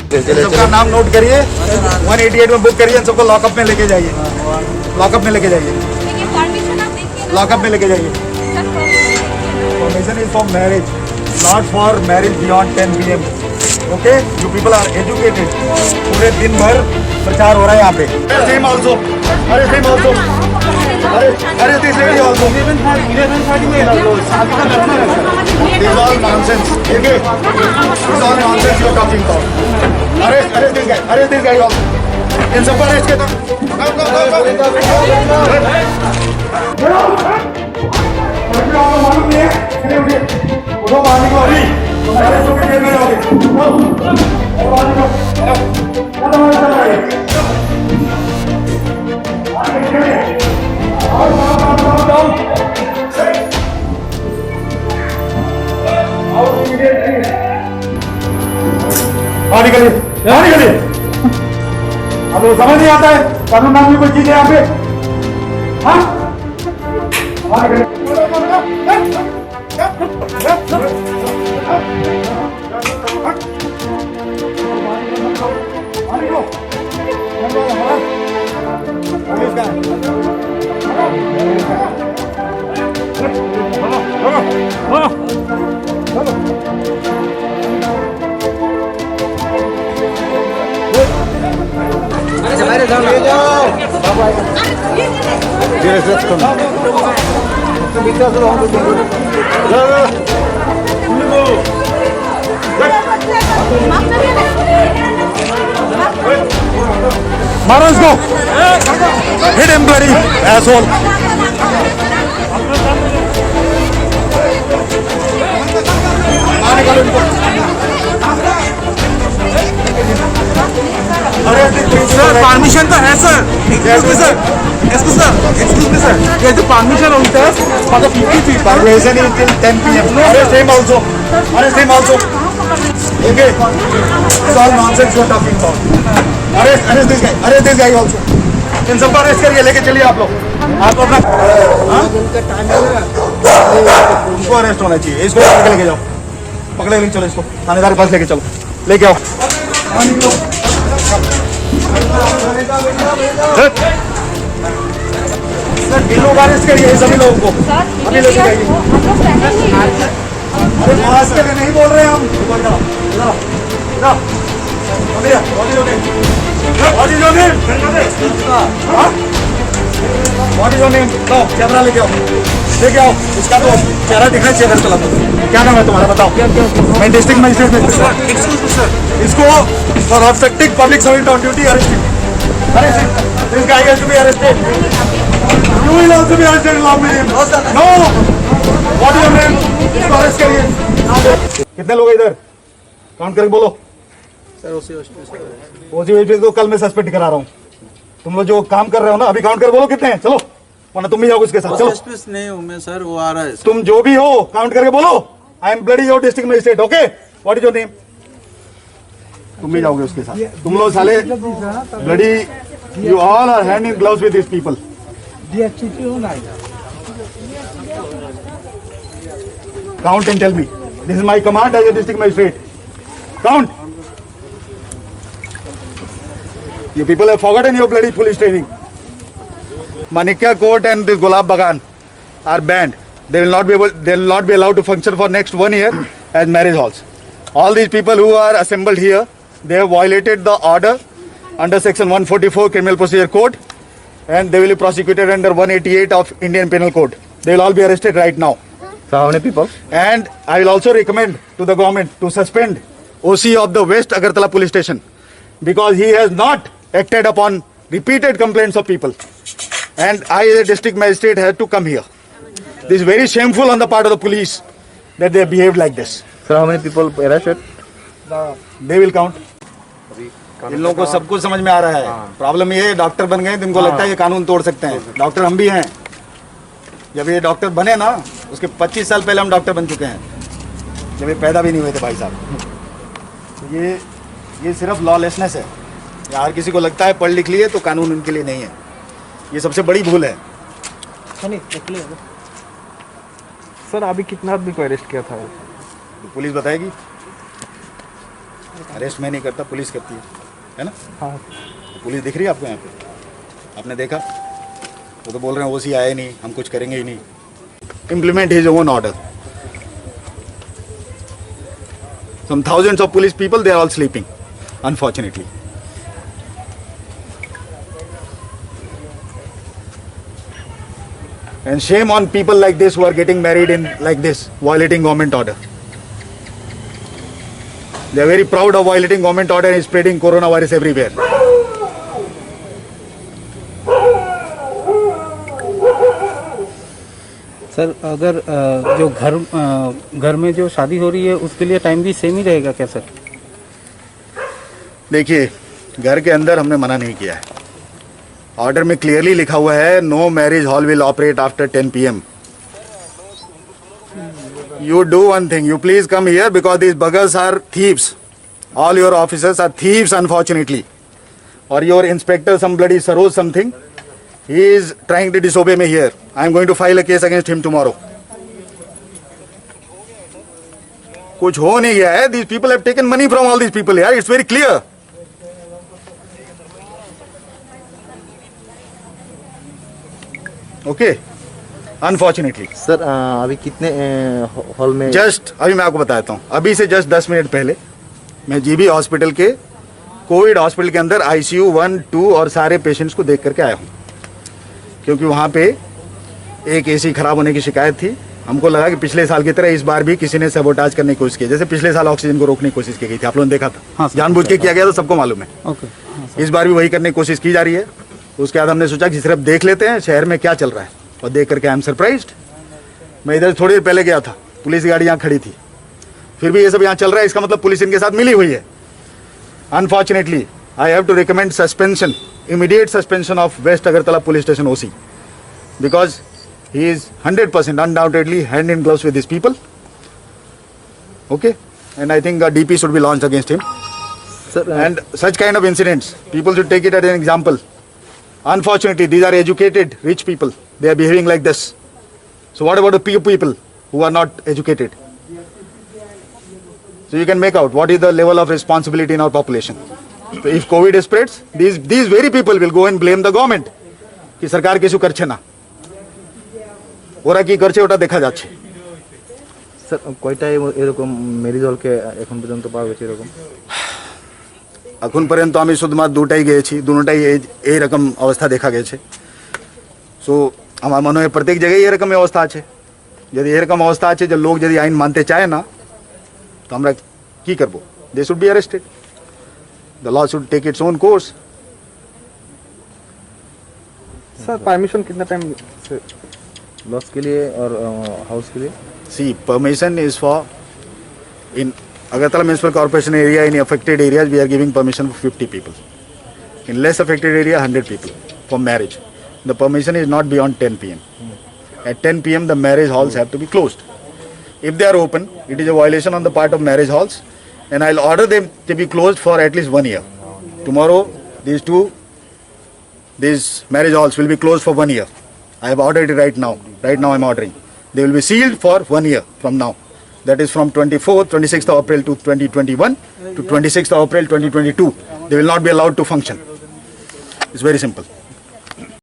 सबका नाम नोट करिए, 188 में बुक करिए, सबको लॉकअप में लेके जाइए, लॉकअप में लेके जाइए, लॉकअप में लेके जाइए। Permission is for marriage, not for marriage beyond 10 PM। Okay, you people are educated. पूरे दिन भर प्रचार हो रहा है यहाँ पे। सेम ऑल्सो, अरे सेम ऑल्सो, अरे दिस लेडी ऑल्सो। 11:30 में this all nonsense, okay, this all nonsense you are talking about. अरे दिस गाय ऑल्सो, इन सबको अरेस्ट किया। मालूम नहीं है, उठो मारने को अभी, तुम्हारे तो जेल में जाओगे। निकलिए, निकलिए। अब वो समझ नहीं आता है कानून नाम की कोई चीज है यहाँ पे। हाँ, ले जाओ। मारो इसको, hit him bloody asshole. Sir permission तो है सर, एक्सक्यूज मी सर, ये जो परमिशन होता है for the 50 feet, permission is till 10 PM। अरे सेम ऑल्सो, अरे same also, okay, it's all nonsense you are talking about. अरे दिस गाय ऑल्सो, इन सबको अरेस्ट करिए, लेके चलिए आप लोग। आप अपना इसको अरेस्ट होना चाहिए, इसको पकड़ के लेके जाओ, पकड़े लेके चलो, इसको थानेदार के पास लेके चलो, लेके आओ। सर इन लोग अरेस्ट करिए सभी लोगों को, अभी लेके जाइए। अरे मास्क के लिए नहीं बोल रहे हम। कैमरा लेके आओ, इसका तो चेहरा दिखना चाहिए। चला क्या नाम है तुम्हारा, बताओ। मैं डिस्ट्रिक्ट मजिस्ट्रेट सर, इसको for obstructing public servant on duty arrest. This guy has to be arrested. You will also be arrested in law medium. No. What is your name? इसको अरेस्ट करिए। कितने लोग इधर काउंट करके बोलो। Sir ओसी को कल मैं सस्पेंड करा रहा हूँ। तुम लोग जो काम कर रहे हो ना, अभी काउंट कर बोलो कितने हैं। चलो, वरना तुम भी जाओगे उसके साथ। चलो, नहीं हूँ मैं सर, वो आ रहा है। तुम जो भी हो काउंट करके बोलो। I am bloody your district magistrate. Okay, what is your name? तुम भी जाओगे उसके साथ। तुम लोग साले bloody, you all are hand in gloves with these people. Count and tell me. This is my command as a district magistrate. Count. You people have forgotten your bloody police training. Manikya Court and this Gulab Bagan are banned. They will not be allowed to function for next 1 year as marriage halls. All these people who are assembled here, they have violated the order under section 144 Criminal Procedure Code, and they will be prosecuted under 188 of Indian Penal Code. They will all be arrested right now. So how many people? And I will also recommend to the government to suspend OC of the West Agartala Police Station, because he has not acted upon repeated complaints of people. And I as a district magistrate had to come here. This is very shameful on the part of the police that they have behaved like this. Sir, how many people arrested? They will count. इन लोगों को सब कुछ समझ में आ रहा है। Problem ये है, डॉक्टर बन गए, इनको लगता है ये कानून तोड़ सकते हैं। डॉक्टर हम भी हैं। जब ये डॉक्टर बने ना, उसके 25 साल पहले हम डॉक्टर बन चुके हैं, जब ये पैदा भी नहीं हुए थे भाई साहब। तो ये सिर्फ लॉलेसनेस है। यार किसी को लगता है पढ़ लिख लिए तो कानून उनके लिए नहीं है, ये सबसे बड़ी भूल है। सर अभी कितना आदमी को अरेस्ट किया था? तो पुलिस बताएगी। अरेस्ट मैं नहीं करता, पुलिस करती है ना? हाँ पुलिस दिख रही है आपको यहाँ पे? आपने देखा? वो तो बोल रहे हैं ओसी आए नहीं, हम कुछ करेंगे ही नहीं. Implement his own order. Some thousands of police people, they are all sleeping, unfortunately. And shame on people like this who are getting married in like this, violating government order. They are very proud of violating government order and spreading coronavirus everywhere. Sir अगर जो घर में जो शादी हो रही है उसके लिए टाइम भी सेम ही रहेगा क्या सर? देखिए, घर के अंदर हमने मना नहीं किया है. ऑर्डर में क्लियरली लिखा हुआ है, no marriage hall will operate after 10 PM. You do one thing, you please come here because these buggers are thieves. All your officers are thieves, unfortunately. Or your inspector, some bloody Saroj something, he is trying to disobey me here. I am going to file a case against him tomorrow. कुछ हो नहीं गया है. These people have taken money from all these people here. It's very clear. Okay. Unfortunately. Sir अभी कितने hall में? Just अभी मैं आपको बताता हूँ. अभी से जस्ट 10 मिनट पहले मैं जीबी हॉस्पिटल के कोविड हॉस्पिटल के अंदर ICU 1, 2 और सारे पेशेंट्स को देख करके आया हूँ. क्योंकि वहाँ पे एक AC खराब होने की शिकायत थी. हमको लगा कि पिछले साल की तरह इस बार भी किसी ने सबोटाज करने की कोशिश की. जैसे पिछले साल ऑक्सीजन को रोकने की कोशिश की गई थी, आप लोगों ने देखा था. हाँ, जानबूझ के किया गया था, सबको मालूम है. ओके. इस बार भी वही करने की कोशिश की जा रही है. उसके बाद हमने सोचा कि सिर्फ देख लेते हैं शहर में क्या चल रहा है. और देख करके आई एम सरप्राइज्ड. मैं इधर थोड़ी देर पहले गया था, पुलिस गाड़ी यहाँ खड़ी थी, फिर भी ये सब यहाँ चल रहा है. इसका मतलब पुलिस इनके साथ मिली हुई है. Unfortunately I have to recommend suspension, immediate suspension of West Agartala police station OC, because he is 100% undoubtedly hand in gloves with these people. Okay, and I think a DP should be launched against him. Sir, and such kind of incidents, people should take it as an example. Unfortunately, these are educated, rich people. They are behaving like this. So what about the few people who are not educated? So you can make out what is the level of responsibility in our population. So if COVID spreads, these very people will go and blame the government. कि सरकार किछु करछे ना, ওরা কি করছে ওটা দেখা যাচ্ছে. স্যার কয়টা এরকম ম্যারেজ হলকে এখন পর্যন্ত পাওয়া গেছে এরকম? এখন পর্যন্ত আমি শুধুমাত্র দুটাই গিয়েছি, দুটোটাই এইরকম অবস্থা দেখা গেছে. সো আমার মনে হয় প্রত্যেক জায়গায় এরকম অবস্থা আছে. যদি এরকম অবস্থা আছে যে লোক যদি আইন মানতে চায় না, তো আমরা কি করব? They should be arrested. The law should take its own course. Sir permission कितना टाइम लॉस के लिए और हाउस के लिए? See permission is for in Agartala Municipal Corporation area, in affected areas we are giving permission for 50 people. In less affected area 100 people for marriage. The permission is not beyond 10 PM. At 10 PM the marriage halls have to be closed. If they are open, it is a violation on the part of marriage halls, and I'll order them to be closed for at least 1 year. Tomorrow these marriage halls will be closed for 1 year. I have ordered it right now. Right now I'm ordering. They will be sealed for 1 year from now. That is from 26th of April to 2021 to 26th of April 2022. They will not be allowed to function. It's very simple.